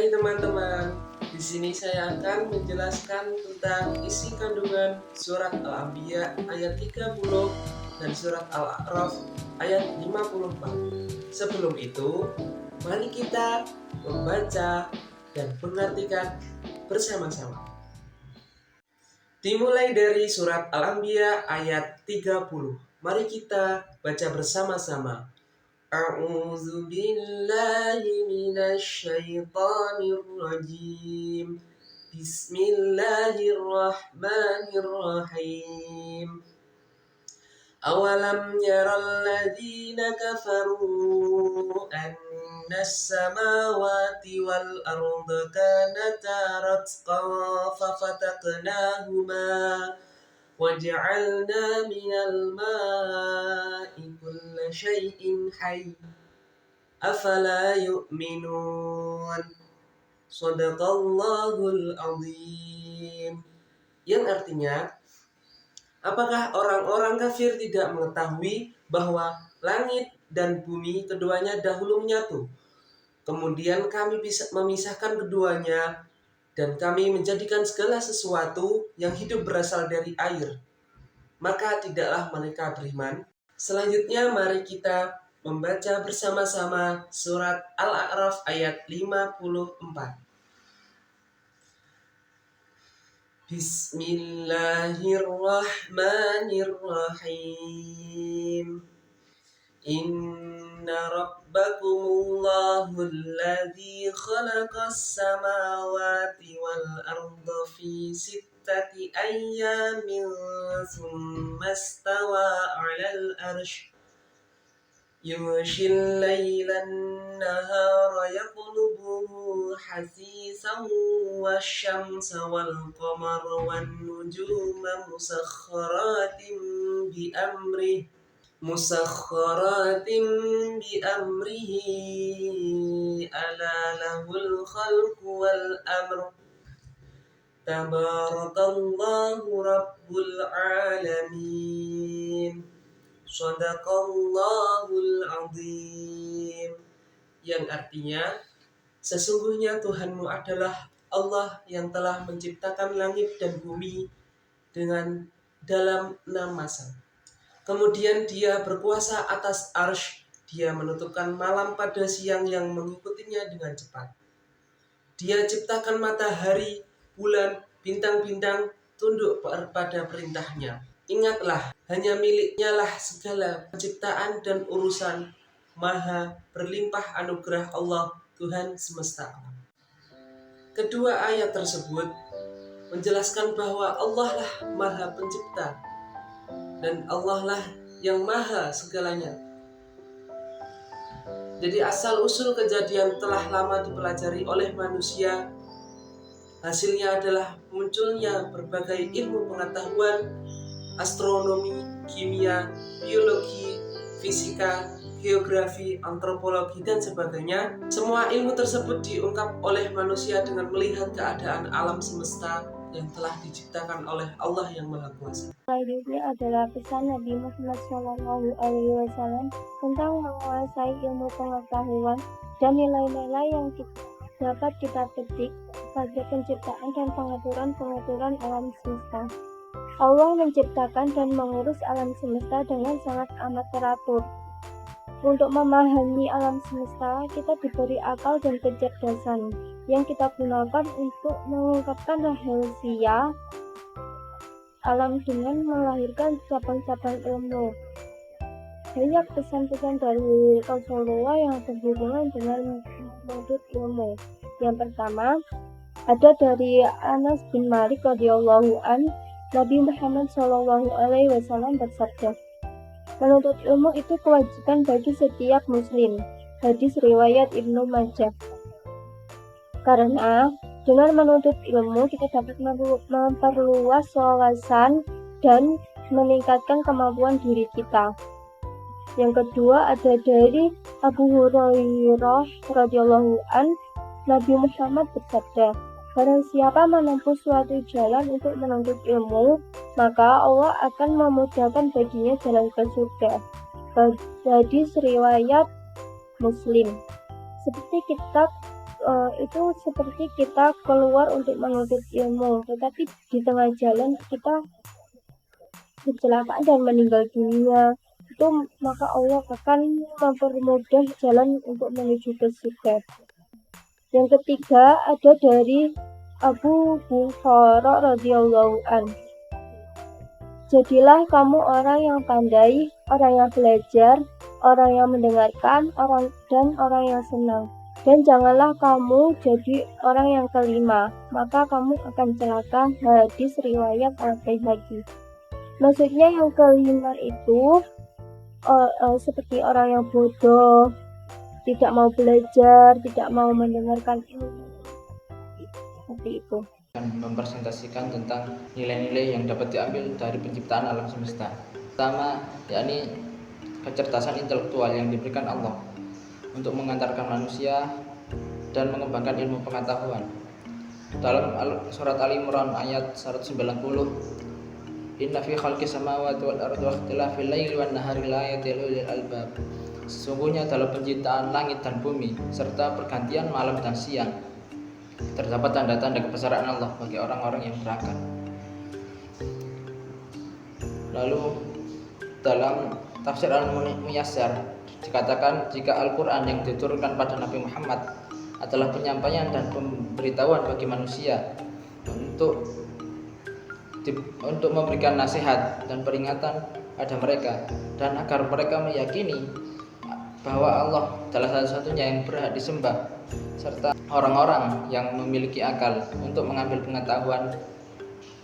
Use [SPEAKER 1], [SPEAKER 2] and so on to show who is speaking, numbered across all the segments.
[SPEAKER 1] Hai teman-teman, di sini saya akan menjelaskan tentang isi kandungan surat Al-Anbiya ayat 30 dan surat Al-A'raf ayat 54. Sebelum itu, mari kita membaca dan mengartikan bersama-sama. Dimulai dari surat Al-Anbiya ayat 30. Mari kita baca bersama-sama. A'udzu billahi minasy syaithanir rajim. Bismillahirrahmanirrahim. Awalam yaral ladzina kafaru annas samawati wal arda kanata ratqan fafataqnahuma وَجَعَلْنَا مِنَ الْمَاءِ كُلَّ شَيْءٍ حَيٍّ أَفَلَا يُؤْمِنُونَ Shadaqallahul Azim. Yang artinya, apakah orang-orang kafir tidak mengetahui bahwa langit dan bumi keduanya dahulu menyatu? Kemudian kami bisa memisahkan keduanya, dan kami menjadikan segala sesuatu yang hidup berasal dari air. Maka tidaklah mereka beriman. Selanjutnya mari kita membaca bersama-sama surat Al-A'raf ayat 54. Bismillahirrahmanirrahim. Inna rabbakumullahu alladzi khalaqas samawati wal arda fi sittati ayyamin thumma istawa 'alal 'arsy yughshil laylan nahara yatlubuhu hasisan wasyamsa wal qamara wan nujuma musakhkharatin bi amrihi ala lahul khalqu wal amr tabarakallahu rabbul alamin. Shadaqallahul azim. Yang artinya, sesungguhnya Tuhanmu adalah Allah yang telah menciptakan langit dan bumi dalam 6 masa. Kemudian Dia berkuasa atas arsy. Dia menutupkan malam pada siang yang mengikutinya dengan cepat. Dia ciptakan matahari, bulan, bintang-bintang tunduk pada perintahnya. Ingatlah, hanya miliknya lah segala penciptaan dan urusan. Maha berlimpah anugerah Allah, Tuhan semesta alam. Kedua ayat tersebut menjelaskan bahwa Allah lah Maha Pencipta dan Allah lah yang maha segalanya. Jadi asal-usul kejadian telah lama dipelajari oleh manusia. Hasilnya adalah munculnya berbagai ilmu pengetahuan, astronomi, kimia, biologi, fisika, geografi, antropologi, dan sebagainya. Semua ilmu tersebut diungkap oleh manusia dengan melihat keadaan alam semesta yang telah diciptakan oleh Allah yang Maha Kuasa.
[SPEAKER 2] Selanjutnya adalah pesan Nabi Muhammad SAW tentang menguasai ilmu pengetahuan dan nilai-nilai yang dapat kita petik pada penciptaan dan pengaturan alam semesta. Allah menciptakan dan mengurus alam semesta dengan sangat amat teratur. Untuk memahami alam semesta, kita diberi akal dan kecerdasan yang kita gunakan untuk mengungkapkan rahasia alam dengan melahirkan cabang-cabang ilmu. Banyak pesan-pesan dari Rasulullah yang berhubungan dengan menuntut ilmu. Yang pertama, ada dari Anas bin Malik radhiyallahu an, Nabi Muhammad SAW bersabda, menuntut ilmu itu kewajiban bagi setiap muslim. Hadis riwayat Ibnu Majah. Karena dengan menuntut ilmu kita dapat memperluas wawasan dan meningkatkan kemampuan diri kita. Yang kedua ada dari Abu Hurairah radhiyallahu an, Nabi Muhammad bersabda, barang siapa menempuh suatu jalan untuk menuntut ilmu, maka Allah akan memudahkan baginya jalan ke surga. Hadis riwayat Muslim. Seperti kitab itu seperti kita keluar untuk menuntut ilmu, tetapi di tengah jalan kita kecelakaan dan meninggal dunia, itu maka Allah akan mempermudah jalan untuk menuju ke surga. Yang ketiga ada dari Abu Hurairah radhiyallahu an. Jadilah kamu orang yang pandai, orang yang belajar, orang yang mendengarkan, dan orang yang senang. Dan janganlah kamu jadi orang yang kelima, maka kamu akan celaka. Hadis riwayat Al-Baihaqi. Maksudnya yang kelima itu seperti orang yang bodoh, tidak mau belajar, tidak mau mendengarkan ilmu. Seperti itu.
[SPEAKER 3] Mempresentasikan tentang nilai-nilai yang dapat diambil dari penciptaan alam semesta. Pertama, yakni kecerdasan intelektual yang diberikan Allah untuk mengantarkan manusia dan mengembangkan ilmu pengetahuan. Dalam surat Ali Imran ayat 190, Inna fi khalqis samawati wal ardi wa ikhtilafil laili wan nahari laayatin liulil albab. Sesungguhnya dalam penciptaan langit dan bumi serta pergantian malam dan siang terdapat tanda-tanda kebesaran Allah bagi orang-orang yang berakal. Lalu dalam tafsir Al-Muyassar dikatakan jika Al-Quran yang diturunkan pada Nabi Muhammad adalah penyampaian dan pemberitahuan bagi manusia untuk memberikan nasihat dan peringatan pada mereka dan agar mereka meyakini bahwa Allah adalah satu-satunya yang berhak disembah serta orang-orang yang memiliki akal untuk mengambil pengetahuan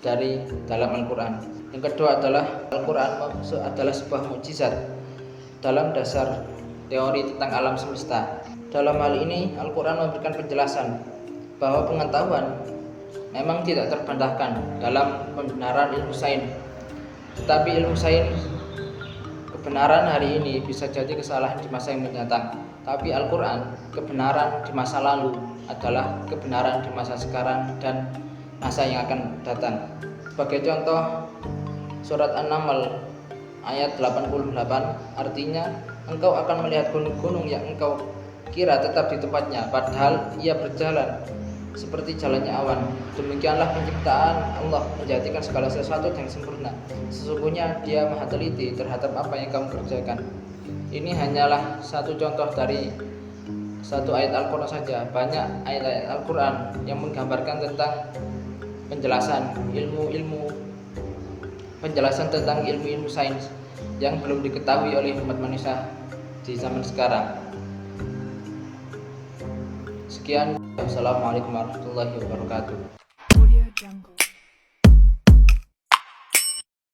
[SPEAKER 3] dari dalam Al-Quran. Yang kedua adalah Al-Quran adalah sebuah mukjizat dalam dasar teori tentang alam semesta. Dalam hal ini Al-Quran memberikan penjelasan bahwa pengetahuan memang tidak terbantahkan dalam pembenaran ilmu sains. Tetapi ilmu sains kebenaran hari ini bisa jadi kesalahan di masa yang mendatang. Tapi Al-Quran kebenaran di masa lalu adalah kebenaran di masa sekarang dan masa yang akan datang. Sebagai contoh, surat An-Naml ayat 88 artinya engkau akan melihat gunung-gunung yang engkau kira tetap di tempatnya padahal ia berjalan seperti jalannya awan. Demikianlah penciptaan Allah menjadikan segala sesuatu yang sempurna. Sesungguhnya Dia Maha teliti terhadap apa yang kamu kerjakan. Ini hanyalah satu contoh dari satu ayat Al-Quran saja. Banyak ayat-ayat Al-Quran yang menggambarkan tentang penjelasan tentang ilmu-ilmu sains yang belum diketahui oleh umat manusia di zaman sekarang. Sekian, wassalamualaikum warahmatullahi wabarakatuh.